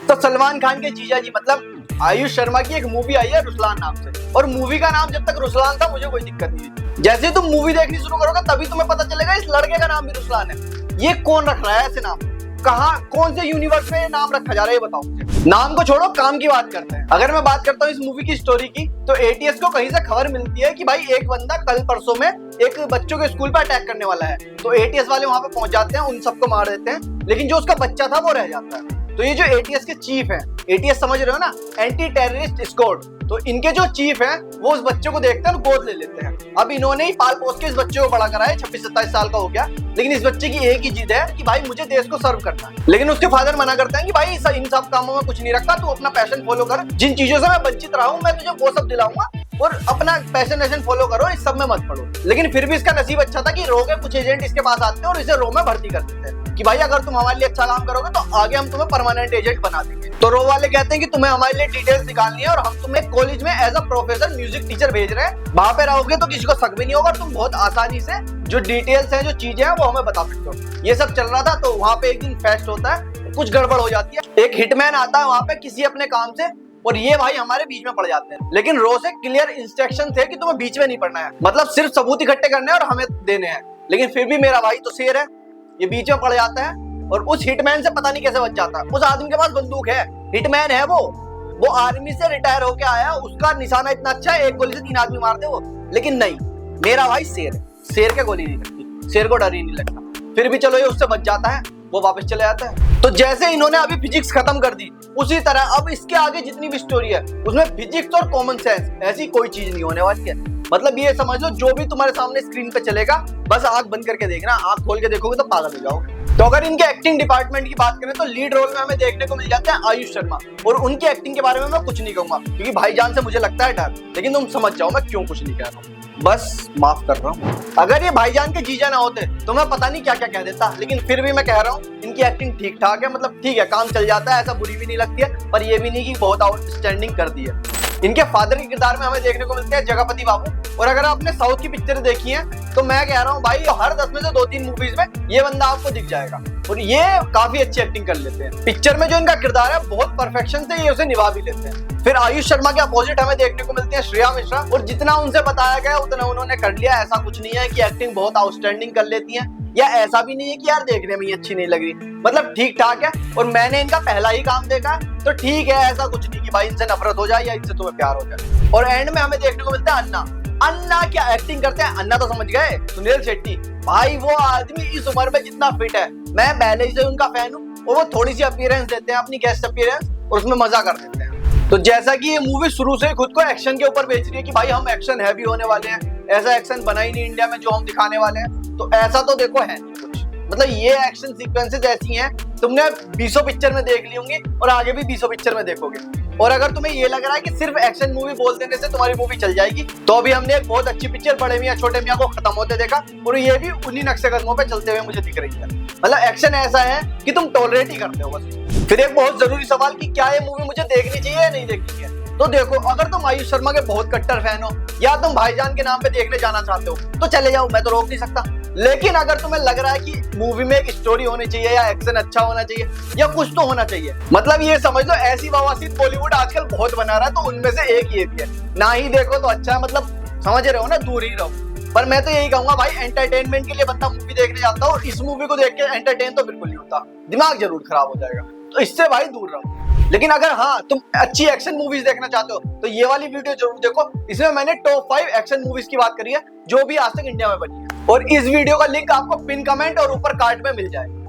तो सलमान खान के जीजा जी मतलब आयुष शर्मा की एक मूवी आई है रुसलान नाम से, और मूवी का नाम जब तक रुसलान था मुझे कोई दिक्कत नहीं थी। जैसे तुम मूवी देखनी शुरू करोगे तभी तुम्हें पता चलेगा इस लड़के का नाम भी रुसलान है। ये कौन रख रहा है ऐसे नाम? कहाँ कौन से यूनिवर्स में नाम रखा जा रहा है ये बताओ मुझे। नाम को छोड़ो, काम की बात करते हैं। अगर मैं बात करता हूँ इस मूवी की स्टोरी की, तो एटीएस को कहीं से खबर मिलती है कि भाई एक बंदा कल परसों में एक बच्चों के स्कूल पर अटैक करने वाला है। तो एटीएस वाले वहां पे पहुंच जाते हैं, उन सबको मार देते हैं, लेकिन जो उसका बच्चा था वो रह जाता है। तो ये जो एटीएस के चीफ हैं, एटीएस समझ रहे हो ना, एंटी टेररिस्ट स्क्वाड, तो इनके जो चीफ हैं वो उस बच्चे को देखते हैं और गोद ले लेते हैं। अब इन्होंने ही पाल पोस के इस बच्चे को बड़ा करा है, 26-27 साल का हो गया, लेकिन इस बच्चे की एक ही जिद है कि भाई मुझे देश को सर्व करना है। लेकिन उसके फादर मना करते हैं कि भाई इन सब कामों में कुछ नहीं रखता, तू अपना पैशन फॉलो कर, जिन चीजों से मैं वंचित रहा हूं मैं तुझे वो सब दिलाऊंगा, और अपना पैशन फॉलो करो, इस सब में मत पड़ो। लेकिन फिर भी इसका नसीब अच्छा था कि रो के कुछ एजेंट इसके पास आते हैं और इसे रो में भर्ती कर देते हैं कि भाई अगर तुम हमारे लिए अच्छा काम करोगे तो आगे हम तुम्हें परमानेंट एजेंट बना देंगे। तो रो वाले कहते हैं कि तुम्हें हमारे लिए डिटेल्स निकालनी है और हम तुम्हें कॉलेज में as a professor music teacher भेज रहे हैं, वहां पे रहोगे तो किसी को शक भी नहीं होगा, तुम बहुत आसानी से जो डिटेल्स है, जो चीजें हैं वो हमें बता सकते हो। ये सब चल रहा था, तो वहां पे एक दिन फेस्ट होता है, कुछ गड़बड़ हो जाती है, एक हिटमैन आता है वहां पे किसी अपने काम से, और ये भाई हमारे बीच में पड़ जाते हैं। लेकिन रो से क्लियर इंस्ट्रक्शन थे कि तुम्हें बीच में नहीं पड़ना है, मतलब सिर्फ सबूत इकट्ठे करने हैं और हमें देने हैं। लेकिन फिर भी मेरा भाई तो शेर है, ये बीच में पड़ जाता है और उस हिटमैन से पता नहीं कैसे बच जाता है। उस आदमी के पास बंदूक है, हिटमैन है वो आर्मी से रिटायर होके आया, उसका निशाना इतना अच्छा है, एक गोली से 3 आदमी मारते वो। लेकिन नहीं, मेरा भाई शेर है, शेर के गोली नहीं लगती, शेर को डर ही नहीं लगता। फिर भी चलो ये उससे बच जाता है, वो वापस चले जाता है। तो जैसे इन्होंने अभी फिजिक्स खत्म कर दी, उसी तरह अब इसके आगे जितनी भी स्टोरी है उसमें फिजिक्स और कॉमन सेंस ऐसी कोई चीज नहीं होने वाली है। मतलब ये समझ लो जो भी तुम्हारे सामने स्क्रीन पे चलेगा बस आंख बंद करके देखना, आंख खोल के देखोगे तो पागल हो जाओगे। तो अगर इनके एक्टिंग डिपार्टमेंट की बात करें तो लीड रोल में हमें देखने को मिल जाते हैं आयुष शर्मा, और उनकी एक्टिंग के बारे में मैं कुछ नहीं कहूंगा क्योंकि भाईजान से मुझे लगता है डर, लेकिन तुम समझ जाओ मैं क्यों कुछ नहीं कह रहा हूँ, बस माफ कर रहा हूँ। अगर ये भाईजान के जीजा ना होते तो मैं पता नहीं क्या क्या कह देता, लेकिन फिर भी मैं कह रहा हूँ इनकी एक्टिंग ठीक ठाक है, मतलब ठीक है, काम चल जाता है, ऐसा बुरी भी नहीं लगती है, पर ये भी नहीं कि बहुत आउटस्टैंडिंग कर दी है। इनके फादर के किरदार में हमें देखने को मिलते हैं जगपति बाबू, और अगर आपने साउथ की पिक्चर देखी है तो मैं कह रहा हूँ भाई हर 10 में से 2-3 मूवीज में ये बंदा आपको दिख जाएगा, और ये काफी अच्छी एक्टिंग कर लेते हैं। पिक्चर में जो इनका किरदार है बहुत परफेक्शन से ये उसे निभा भी लेते हैं। फिर आयुष शर्मा के अपोजिट हमें देखने को मिलते हैं श्रेया मिश्रा, और जितना उनसे बताया गया उतना उन्होंने कर लिया। ऐसा कुछ नहीं है कि एक्टिंग बहुत आउटस्टैंडिंग कर लेती है, या ऐसा भी नहीं है कि यार देखने में ही अच्छी नहीं लग रही, मतलब ठीक ठाक है। और मैंने इनका पहला ही काम देखा तो ठीक है, ऐसा कुछ नहीं कि भाई इनसे नफरत हो जाए या इनसे तुम्हें प्यार हो जाए। और एंड में हमें देखने को मिलता है अन्ना क्या एक्टिंग करते हैं। अन्ना तो समझ गए, सुनील शेट्टी भाई, वो आदमी इस उम्र में जितना फिट है, मैं पहले से उनका फैन हूँ, और वो थोड़ी सी अपीयरेंस देते हैं, अपनी गेस्ट अपीयरेंस, और उसमें मजा कर देते हैं। तो जैसा कि ये मूवी शुरू से खुद को एक्शन के ऊपर बेच रही है कि भाई हम एक्शन हैवी होने वाले हैं, ऐसा एक्शन बना ही नहीं इंडिया में जो हम दिखाने वाले हैं, तो ऐसा तो देखो है नहीं कुछ। मतलब ये एक्शन सीक्वेंसेस ऐसी हैं तुमने 20 पिक्चर में देख ली होंगी और आगे भी 20 पिक्चर में देखोगे। और अगर तुम्हें ये लग रहा है कि सिर्फ एक्शन मूवी बोल देने से तुम्हारी मूवी चल जाएगी, तो अभी हमने एक बहुत अच्छी पिक्चर बड़े मियां छोटे मियां को खत्म होते देखा, और ये भी उन्हीं नक्शे कदमों पे चलते हुए मुझे दिख रही है। मतलब एक्शन ऐसा है कि तुम टॉलरेट ही करते हो बस। फिर एक बहुत जरूरी सवाल कि क्या ये मूवी मुझे देखनी चाहिए या नहीं देखनी चाहिए। तो देखो, अगर तुम आयुष शर्मा के बहुत कट्टर फैन हो या तुम भाईजान के नाम पे देखने जाना चाहते हो तो चले जाओ, मैं तो रोक नहीं सकता। लेकिन अगर तुम्हें लग रहा है कि मूवी में एक स्टोरी होनी चाहिए या एक्शन अच्छा होना चाहिए या कुछ तो होना चाहिए, मतलब ये समझ लो ऐसी बवासीर बॉलीवुड आजकल बहुत बना रहा है, तो उनमें से एक ये भी है। ना ही देखो तो अच्छा है, मतलब समझ रहे हो ना, दूर ही रहो। पर मैं तो यही कहूंगा भाई, एंटरटेनमेंट के लिए बंदा मूवी देखने जाता हो और इस मूवी को देख के एंटरटेन तो बिल्कुल नहीं होता, दिमाग जरूर खराब हो जाएगा, तो इससे भाई दूर रहो। लेकिन अगर हाँ तुम अच्छी एक्शन मूवीज देखना चाहते हो तो ये वाली वीडियो जरूर देखो, इसमें मैंने टॉप 5 एक्शन मूवीज की बात करी है जो भी आज तक इंडिया में बनी है, और इस वीडियो का लिंक आपको पिन कमेंट और ऊपर कार्ड में मिल जाएगा।